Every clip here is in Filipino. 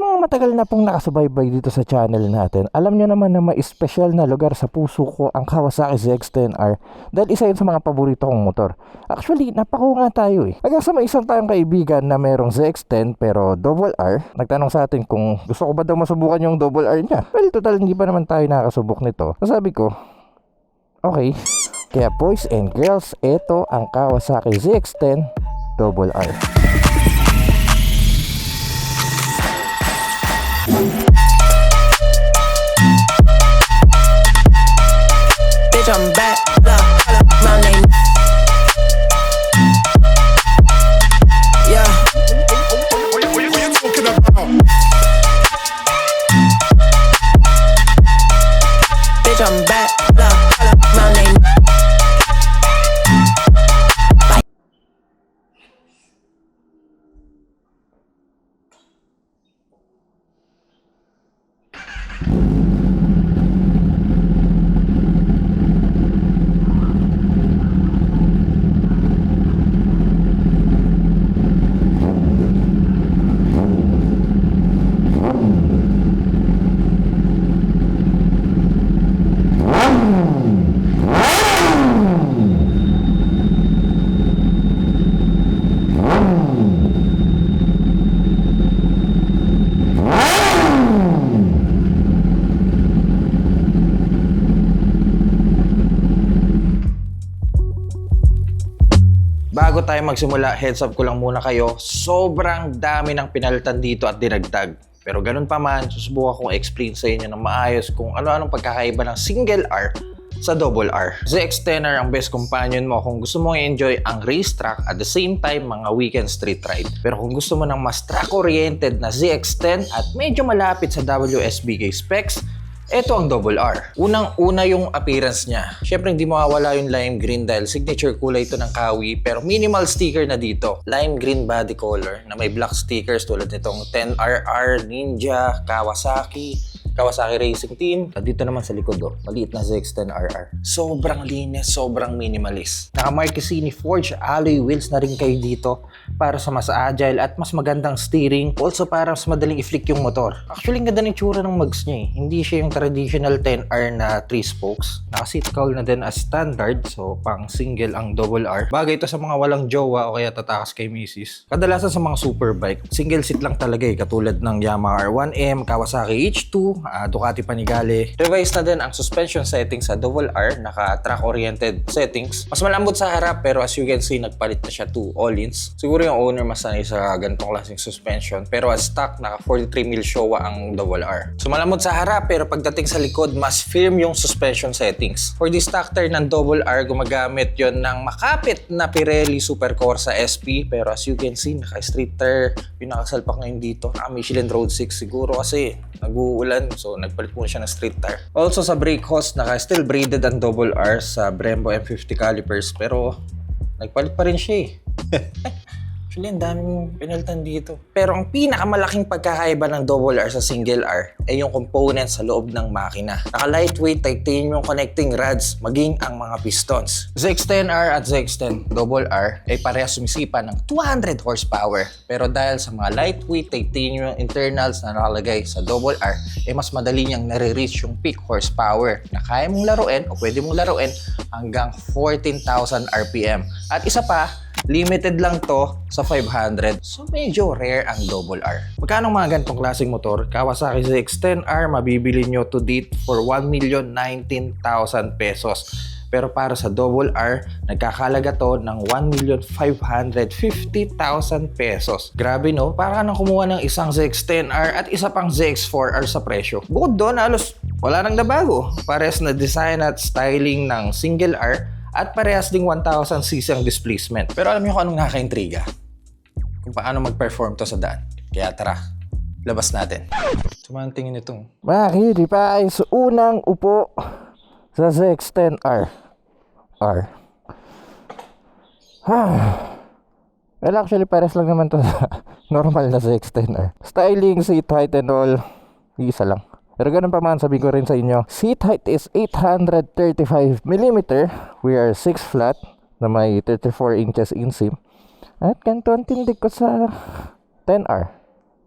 mga matagal na pong nakasubaybay dito sa channel natin, alam nyo naman na may special na lugar sa puso ko ang Kawasaki ZX-10R dahil isa yun sa mga paborito kong motor. Actually, napako nga tayo eh. Hanggang sa may isang tayong kaibigan na merong ZX-10 pero double R, nagtanong sa atin kung gusto ko ba daw masubukan yung double R niya. Well, total hindi pa naman tayo nakasubok nito. Sabi ko, okay. Kaya boys and girls, ito ang Kawasaki ZX-10 double R. Bitch, I'm back. My name. Yeah. What you talking about? Bitch, I'm back. My name. Bago tayo magsimula, heads up ko lang muna kayo, sobrang dami ng pinalitan dito at dinagdag. Pero ganun pa man, susubukan kong explain sa inyo ng maayos kung ano-anong pagkakaiba ng single R sa double R. ZX-10R ang best companion mo kung gusto mong i-enjoy ang racetrack at the same time mga weekend street ride. Pero kung gusto mo ng mas track-oriented na ZX-10 at medyo malapit sa WSBK specs, ito ang double R. Unang-una yung appearance niya. Siyempre hindi mawawala yung lime green dahil signature kulay ito ng Kawi pero minimal sticker na dito. Lime green body color na may black stickers tulad nitong 10RR, Ninja, Kawasaki Racing Team. At dito naman sa likod maliit na ZX-10RR. Sobrang linis, sobrang minimalist. Naka-Marquesini Forge alloy wheels na rin kayo dito para sa mas agile at mas magandang steering. Also para mas madaling i-flick yung motor. Actually, ang ganda ng tsura ng mags niya eh. Hindi siya yung traditional 10R na 3 spokes. Naka-seat cowl na din as standard. So, pang single ang double R. Bagay ito sa mga walang jowa o kaya tatakas kay misis. Kadalasan sa mga superbike, single seat lang talaga eh. Katulad ng Yamaha R1M, Kawasaki H2, Ducati Panigale. Revised na din ang suspension settings sa double R. Naka-track-oriented settings. Mas malambot sa harap pero as you can see, nagpalit na siya to all-ins. Siguro yung owner mas sanay sa ganitong klaseng suspension. Pero as stock, naka 43mm Showa ang double R. So malambot sa harap pero pagdating sa likod, mas firm yung suspension settings. For the stock tire ng double R, gumagamit yon ng makapit na Pirelli Super Corsa SP. Pero as you can see, naka-street tire. Yung nakasalpak ngayon dito. Naka-Michelin Road 6 siguro kasi nag-uulan. So nagpalit muna siya ng street tire. Also sa brake hose, naka-still braided ang double R sa Brembo M50 calipers. Pero nagpalit pa rin siya eh. Actually, ang daming pinalitan dito. Pero ang pinakamalaking pagkakaiba ng double R sa single R ay yung components sa loob ng makina. Naka-lightweight titanium connecting rods, maging ang mga pistons. ZX-10R at ZX-10 double R ay parehas sumisipa ng 200 horsepower. Pero dahil sa mga lightweight titanium internals na nakalagay sa double R, ay mas madali niyang nare-reach yung peak horsepower na kaya mong laruin o pwede mong laruin hanggang 14,000 RPM. At isa pa, limited lang to sa 500. So medyo rare ang double R. Magkano mga ganitong klaseng motor? Kawasaki ZX-10R mabibili nyo to date for 1,019,000 pesos. Pero para sa double R, nagkakalaga to ng 1,550,000 pesos. Grabe no? Para nang kumuha ng isang ZX-10R at isa pang ZX-4R sa presyo. Bukod doon, halos wala nang nabago. Pares na design at styling ng single R at parehas ding 1,000cc ang displacement. Pero alam niyo kung anong nakaka-intriga? Kung paano mag-perform to sa daan. Kaya tara, labas natin. Tumangtingin itong. Makiri pa ay unang upo sa ZX-10R. Well, actually, pares lang naman to sa normal na ZX-10R. Styling, seat height and all, isa lang. Pero ganun pa man, sabi ko rin sa inyo, seat height is 835mm. We are 6 flat na may 34 inches inseam. At ganito ang tindig ko sa 10R.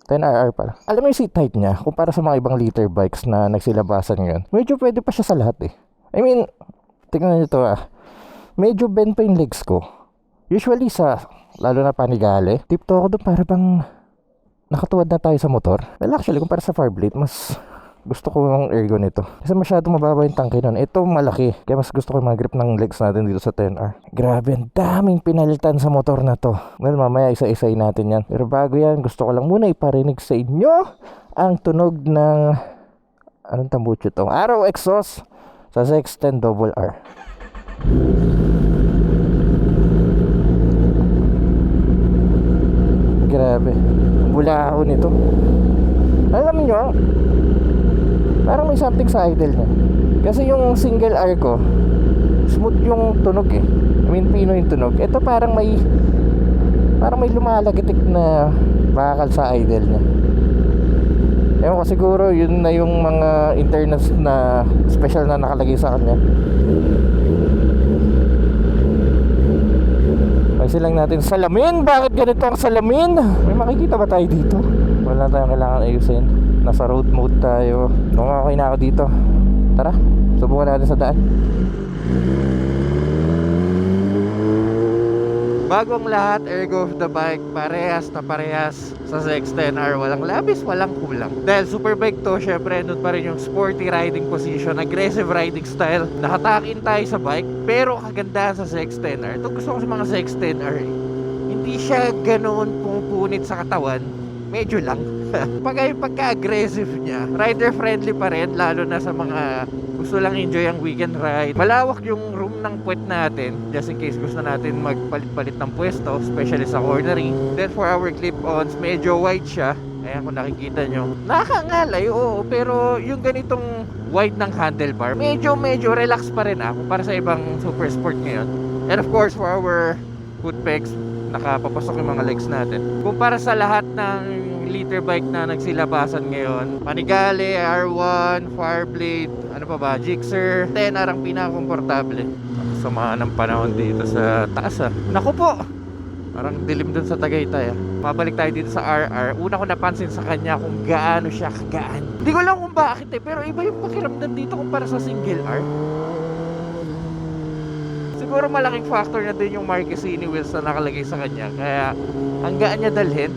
10RR pala. Alam mo yung seat height niya, kumpara sa mga ibang liter bikes na nagsilabasan ngayon, medyo pwede pa siya sa lahat eh. I mean, tingnan nyo to medyo bend pa yung legs ko. Usually lalo na Panigale, tipto ako doon para bang nakatuwad na tayo sa motor. Well, actually, kumpara sa Farblade, mas gusto ko yung ergo nito. Kasi masyadong mababa yung tangke nun. Ito malaki. Kaya mas gusto ko yung mga grip ng legs natin dito sa 10R. Grabe, ang daming pinalitan sa motor na to. Well, mamaya isa-isay natin yan. Pero bago yan, gusto ko lang muna iparinig sa inyo ang tunog ng anong tambucho to? Arrow exhaust sa ZX10RR. Grabe. Bulaho nito. Alam nyo, parang may something sa idle niya. Kasi yung single R ko, smooth yung tunog eh. I mean, pino yung tunog. Ito parang may lumalagitik na bakal sa idle niya. Ewan ko, siguro yun na yung mga internals na special na nakalagay sa kanya. Ayusin lang natin salamin. Bakit ganito ang salamin? May makikita ba tayo dito? Wala tayong kailangan ayusin. Nasa road mode tayo. Okay na ako dito. Tara, subukan natin sa daan. Bago ang lahat, ergo of the bike, parehas na parehas sa ZX10R. Walang labis, walang kulang. Dahil superbike to, syempre, nandun pa rin yung sporty riding position, aggressive riding style. Nakatakin tayo sa bike, pero kagandahan sa ZX10R. Ito gusto ko sa mga ZX10R. Hindi siya ganoon pungpunit sa katawan. Medyo lang. Pagka-aggressive niya, rider friendly pa rin, lalo na sa mga gusto lang enjoy ang weekend ride. Malawak yung room ng puwet natin, just in case gusto natin magpalit-palit ng pwesto, especially sa cornering. Then for our clip-ons, medyo wide siya. Ayan, kung nakikita nyo, nakakangalay, oo, pero yung ganitong wide ng handlebar, medyo relax pa rin ako para sa ibang super sport ngayon. And of course, for our foot pegs, nakapapasok yung mga legs natin. Kumpara sa lahat ng liter bike na nagsilabasan ngayon, Panigale, R1, Fireblade, ano pa ba, Gixxer, 10R ang pinaka-komportable. Samaan ng panahon dito sa taas Naku po, parang dilim dun sa Tagaytay Mabalik tayo dito sa RR. Una ko napansin sa kanya kung gaano siya kagaan. Hindi ko lang kung bakit pero iba yung pakiramdam dito kumpara sa single R. Siguro malaking factor na din yung Marquesini wheels na nakalagay sa kanya, kaya ang gaan niya dalhin.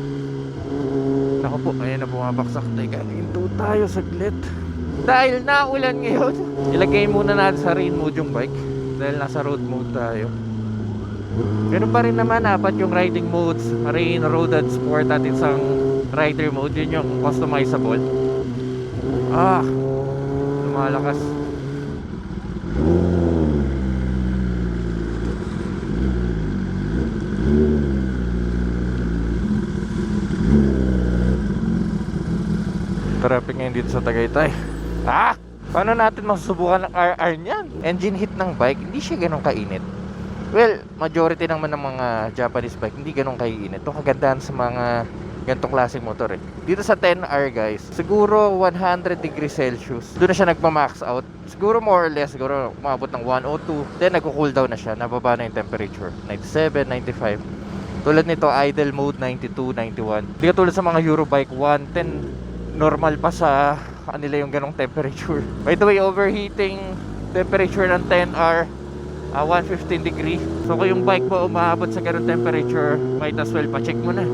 Naku po, ayan na bumabaksak. Teka, hinto tayo saglit. Dahil naulan ngayon, ilagay muna natin sa rain mode yung bike dahil nasa road mode tayo. Pero pa rin naman, apat yung riding modes: rain, road, and sport at isang rider mode. Yun yung customizable. Lumalakas. Traffic ngayon dito sa Tagaytay. Paano natin masusubukan ang RR niyan? Engine heat ng bike, hindi siya ganun kainit. Well, majority naman ng mga Japanese bike hindi ganun kainit. Ito kagandahan sa mga ganitong klaseng motor Dito sa 10R guys, siguro 100 degrees Celsius. Doon na siya nagma-max out. Siguro more or less, siguro umabot ng 102. Then nagko-cool down na siya, nababa na yung temperature. 97, 95. Tulad nito, idle mode 92, 91. Hindi ka tulad sa mga Eurobike 110. Normal pa sa kanila yung ganong temperature. By the way, overheating temperature ng 10R 115 degree. So kung yung bike mo umaabot sa ganong temperature, might as well pa-check mo na.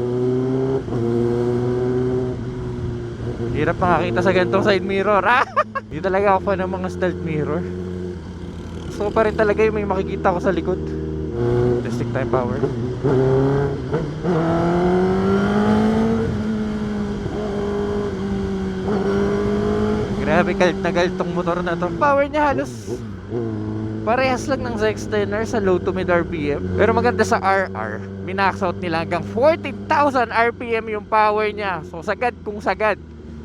Hirap makakita sa ganitong side mirror. Hindi talaga ako fan ng mga stealth mirror. So pa rin talaga yung may makikita ko sa likod. Testing time power. Grabe, galit na galit tong motor na to. Power niya halos parehas lang ng ZX10R sa low to mid RPM. Pero maganda sa RR, minax out nila hanggang 14,000 RPM yung power niya. So sagad kung sagad.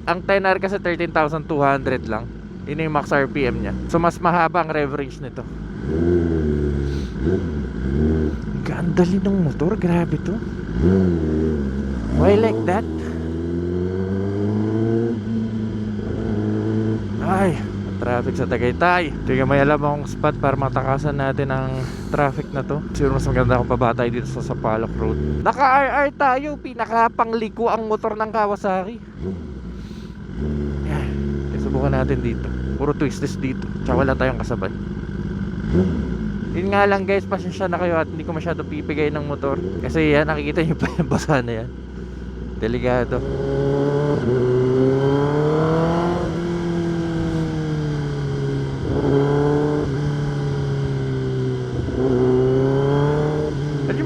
Ang 10R kasi 13,200 lang. Yun yung max RPM niya. So mas mahaba ang rev range nito. Gandali ng motor, grabe to. Why like that? Ay, traffic traffic sa Tagaytay. Kaya may alam akong spot para matakasan natin ang traffic na to. Siguro mas maganda kung pabatay dito sa Sapaloc Road. Naka-RR tayo, pinakapangliko ang motor ng Kawasaki. Yan, subukan natin dito. Puro twisties dito, tsaka wala tayong kasabay. Yun nga lang guys, pasensya na kayo at hindi ko masyado pipigay ng motor. Kasi yan, nakikita nyo pa yung basa na yan. Delikado.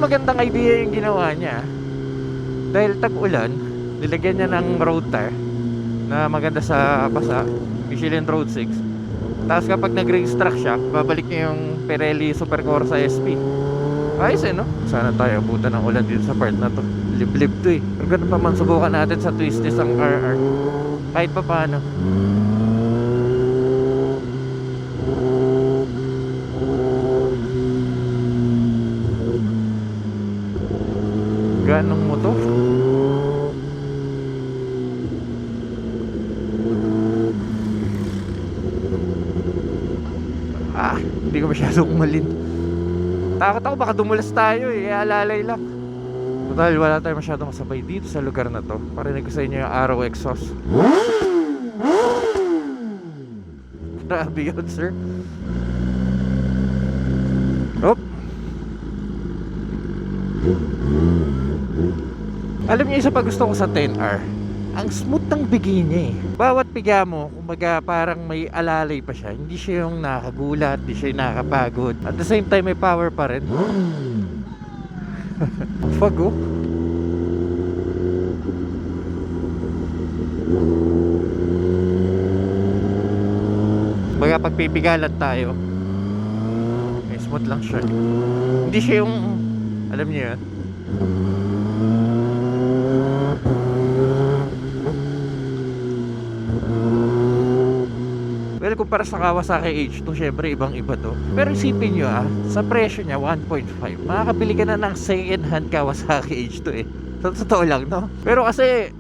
Magandang idea yung ginawa niya. Dahil tag-ulan, nilagyan niya ng road tire na maganda sa basa, Michelin Road 6. Tapos kapag nag-racetrack siya, babalik niya yung Pirelli Super Corsa SP. Ayos no? Sana tayo abutan ng ulan dito sa part na to. Liblib to eh. Pero ganun pa man, subukan natin sa twisties ang RR. Kahit pa paano. Ganong motor. Hindi ko masyadong malin. Takot ako baka dumulas tayo eh. Alalay lang. Dahil wala tayo masyadong masabay dito sa lugar na to. Parinig ko sa inyo yung Arrow exhaust. Grabe yun, sir. Hop. Alam niyo isa pa gusto ko sa 10R, ang smooth ng bigay niya eh. Bawat piga mo, kumbaga parang may alalay pa siya. Hindi siya yung nakagulat, hindi siya yung nakakapagod. At the same time may power pa rin. Fag oh. Baga pagpipigalan tayo, may smooth lang siya. Hindi siya yung, alam niyo yan, well, kumpara sa Kawasaki H2, syempre ibang iba to. Pero isipin nyo sa presyo niya 1.5, makakabili ka na ng second hand Kawasaki H2 eh. Totoo lang no. Pero kasi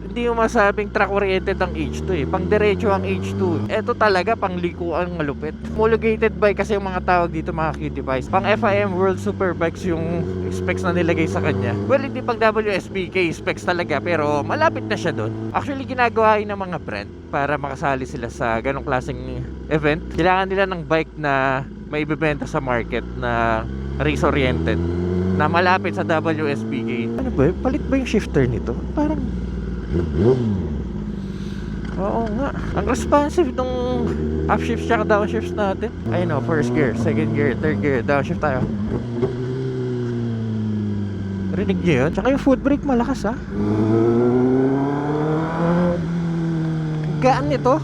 hindi mo masabing track oriented ang H2 eh. Pang diretso ang H2. Ito talaga pang likuan malupit. Homologated bike kasi yung mga tawag dito, mga cutie bikes. Pang FIM World Superbikes yung specs na nilagay sa kanya. Well, hindi pang WSBK specs talaga, pero malapit na siya doon. Actually, ginagawa ng mga brand para makasali sila sa ganong klaseng event. Kailangan nila ng bike na may ibebenta sa market na race oriented, na malapit sa WSBK. Ano ba? Palit ba yung shifter nito? Parang oo nga. Ang responsive nung upshift tsaka downshift natin. Ayun o, first gear, second gear, third gear, downshift tayo. Rinig nyo yun? Tsaka yung foot brake malakas gaan nito.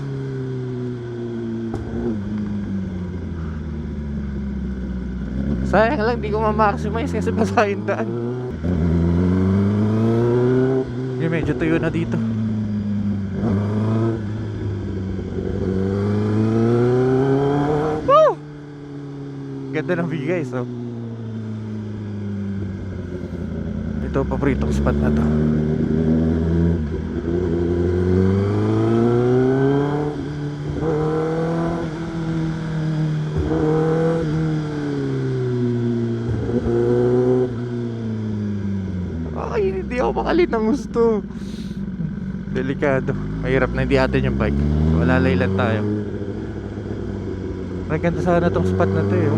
Sayang lang di ko ma-maximize kasi basa yung daan. Medyo tuyo na dito. Woo! Ganda ng view guys oh. Ito paboritong spot na to. Hindi ako makalin ng gusto. Delikado. Mahirap na hindi atin yung bike. Wala laylan tayo. Maganda sana tong spot na to eh.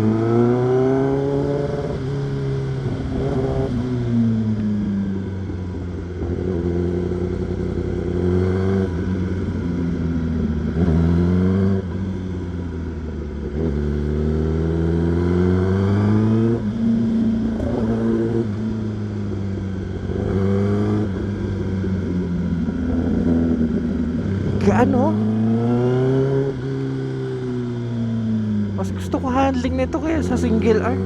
Ano? Mas gusto ko handling nito kaya sa single R.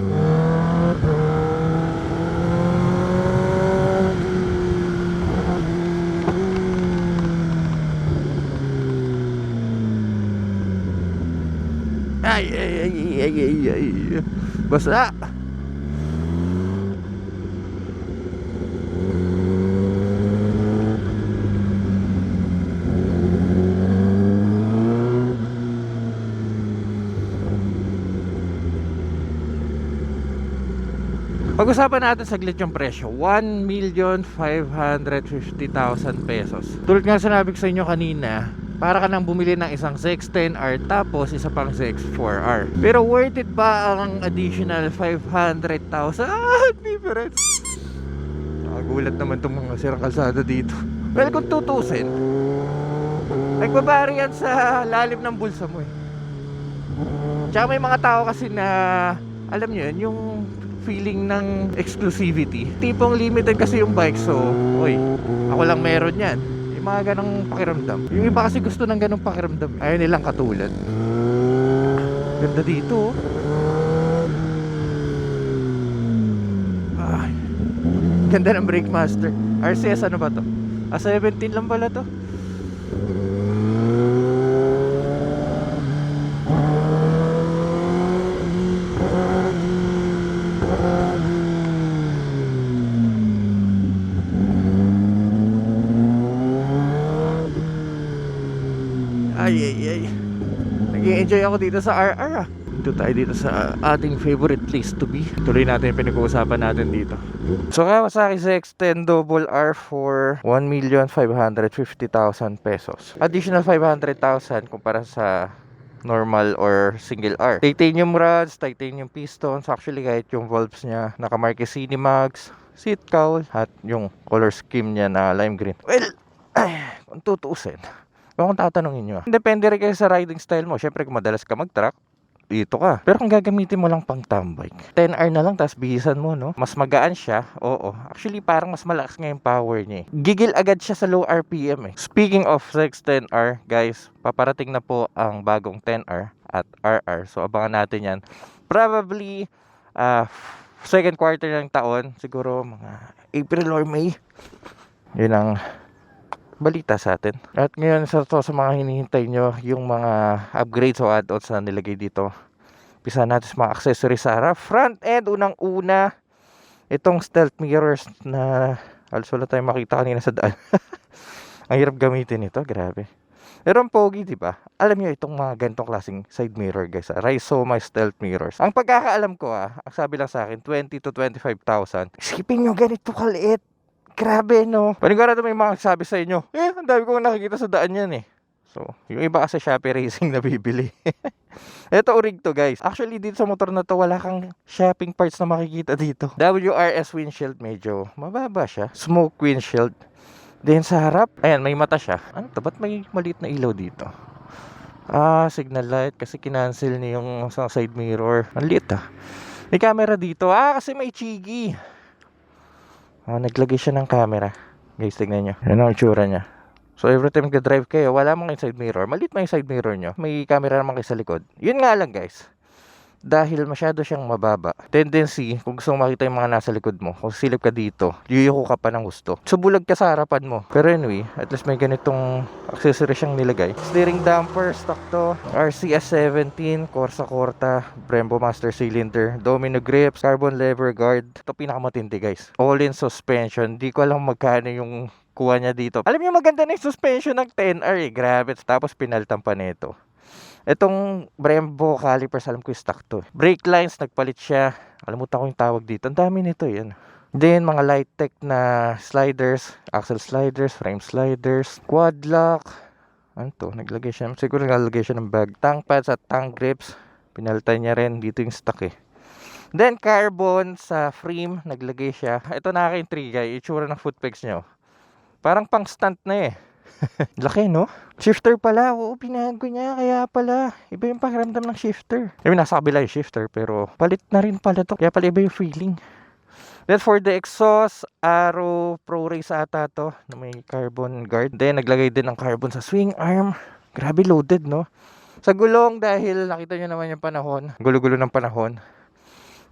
Ay. Basta. Pag-usapan natin saglit yung presyo. 1,550,000 pesos. Tulad nga sinabi ko sa inyo kanina, para ka nang bumili ng isang ZX-10R tapos isa pang ZX-4R. Pero worth it ba ang additional 500,000? Difference. Nakagulat naman itong mga sirang kalsada dito. Well, kung tutusin, nagbabari yan sa lalim ng bulsa mo eh. Tsaka may mga tao kasi na, alam nyo yun, yung feeling ng exclusivity. Tipong limited kasi yung bike, so, oy, ako lang meron yan. Yung mga ganong pakiramdam. Yung iba kasi gusto ng ganong pakiramdam. Ayaw nilang katulad. Ganda dito, oh. Ganda ng Brake Master. RCS ano ba to? 17 lang pala to. Ay. Nag-i-enjoy ako dito sa RR ah. Dito tayo dito sa ating favorite place to be. Tuloy natin yung pinag-uusapan natin dito. So Kawasaki ZX-10 RR for 1,550,000 pesos. Additional 500,000 kumpara sa normal or single R. Titanium rods, titanium pistons. Actually kahit yung valves niya naka Marquesini mags, seat cowl, at yung color scheme niya na lime green. Well, kung tutuusin, kung tatanungin nyo, depende rin kayo sa riding style mo. Syempre kung madalas ka mag-truck, dito ka. Pero kung gagamitin mo lang pang tambike, 10R na lang tapos bihisan mo, no? Mas magaan siya. Oo. Actually parang mas malakas nga yung power niya. Gigil agad siya sa low RPM eh. Speaking of ZX-10R, guys, paparating na po ang bagong 10R at RR. So abangan natin yan. Probably second quarter ng taon, siguro mga April or May. Yun ang balita sa atin. At ngayon sa mga hinihintay nyo, yung mga upgrades o add-ons na nilagay dito. Pisa natin sa mga accessories sa harap. Front end, unang-una, itong stealth mirrors na halos wala tayong makita kanina sa daan. Ang hirap gamitin ito, grabe. Pero ang pogi, di ba? Alam nyo itong mga ganitong klaseng side mirror, guys. Rizoma stealth mirrors. Ang pagkakaalam ko, ang sabi lang sa akin, 20 to 25,000. Isipin nyo, ganito kaliit. Grabe, no? Panigurado may mga sabi sa inyo, ang dami kong nakikita sa daan yan eh. So, yung iba kasi Shopee Racing na bibili. Ito urig to, guys. Actually, dito sa motor na to, wala kang shopping parts na makikita dito. WRS windshield, medyo mababa siya. Smoke windshield. Then sa harap, ayan, may mata siya. Ano to? Ba't may maliit na ilaw dito? Signal light. Kasi kinancel niya yung side mirror. Ang liit May camera dito. Kasi may chigi. Naglagay siya ng camera. Guys, tignan nyo. Yan ang itsura niya. So, every time ka-drive kayo, wala mong side mirror. Maliit man yung side mirror nyo. May camera naman kayo sa likod. Yun nga lang, guys. Dahil masyado siyang mababa. Tendency, kung gusto mong makita yung mga nasa likod mo, kung silip ka dito, yuyuko ka pa ng gusto. So, bulag ka sa harapan mo. Pero anyway, at least may ganitong accessory siyang nilagay. Steering damper, stock to. RCS17, Corsa Corta, Brembo Master Cylinder, Domino grips, carbon lever guard. Ito pinakamatindi, guys. All-in suspension. Di ko alam magkano yung kuha niya dito. Alam niyo maganda na yung suspension ng 10R eh. Grabe. Tapos pinaltan pa nito. Itong Brembo calipers, alam ko yung stock to. Brake lines, nagpalit siya. Kalimutan ko yung tawag dito. Ang dami nito, yan. Then, mga light tech na sliders, axle sliders, frame sliders, quad lock. Ano to? Naglagay siya. Siguro naglagay siya ng bag. Tank pads at tank grips. Pinalitan niya rin. Dito yung stock eh. Then, carbon sa frame. Naglagay siya. Ito nakaka-intriga. Itsura ng foot pegs niya. Parang pang stunt na eh. Laki, no? Shifter pala. Oo, binago niya. Kaya pala, iba yung pakiramdam ng shifter. I mean, nasa kabila yung shifter, pero palit na rin pala to. Kaya pala iba yung feeling. Then, for the exhaust, Aero Pro Race ata to, na may carbon guard. Then, naglagay din ng carbon sa swing arm. Grabe loaded, no? Sa gulong, dahil nakita nyo naman yung panahon. Gulo-gulo ng panahon.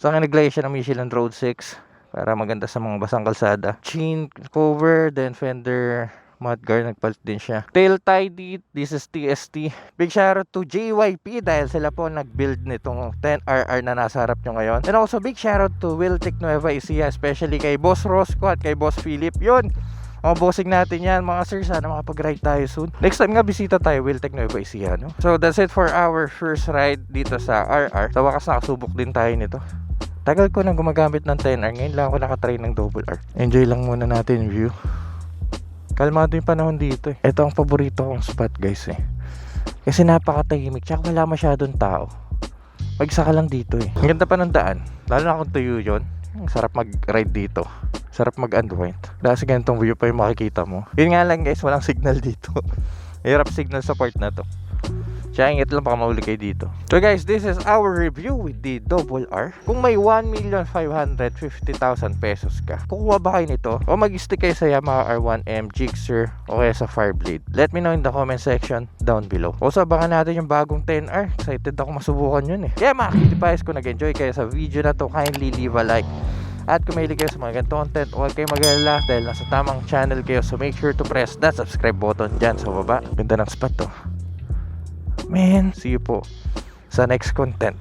So, naglagay siya ng Michelin Road 6 para maganda sa mga basang kalsada. Chain cover, then fender mudguard, nagpalit din siya. Tail tie, this is TST. Big shoutout to JYP dahil sila po nag-build nitong 10RR na nasa harap nyo ngayon. And also big shoutout to Wiltec Nueva Ecija, especially kay Boss Rosco at kay Boss Philip. Yun, mga bossing natin yan, mga sir, sana makapag-ride tayo soon. Next time nga, bisita tayo, Wiltec Nueva Ecija, no? So that's it for our first ride dito sa RR. Sa wakas nakasubok din tayo nito. Tagal ko nang gumagamit ng 10R. Ngayon lang ako nakatry ng double R. Enjoy lang muna natin yung view. Kalmado yung panahon dito eh. Ito ang paborito kong spot guys eh. Kasi napakatahimik. Tsaka wala masyadong tao. Mag-isa ka lang dito eh. Ang ganda pa ng daan. Lalo na kung tuyo yun. Ang sarap mag-ride dito. Sarap mag-unwind. Dahil sa ganitong view pa yung makikita mo. Yun nga lang guys, walang signal dito. Hirap signal sa part na to. Kaya ingit lang baka mahuli kayo dito. So guys, this is our review with the double R. Kung may 1,550,000 pesos ka, kukuha ba kayo nito? O mag-stick kayo sa Yamaha R1M, Gixxer, o kaya sa Fireblade? Let me know in the comment section down below. Also, abangan natin yung bagong 10R. Excited ako masubukan yun eh. Kaya mga kitipayas, kung nag-enjoy kayo sa video na to, kindly leave a like. At kung mahilig kayo sa mga ganito content, huwag kayo mag-alala dahil nasa tamang channel kayo. So make sure to press that subscribe button dyan sa baba. Ganda ng spot to. Man, see you po sa next content.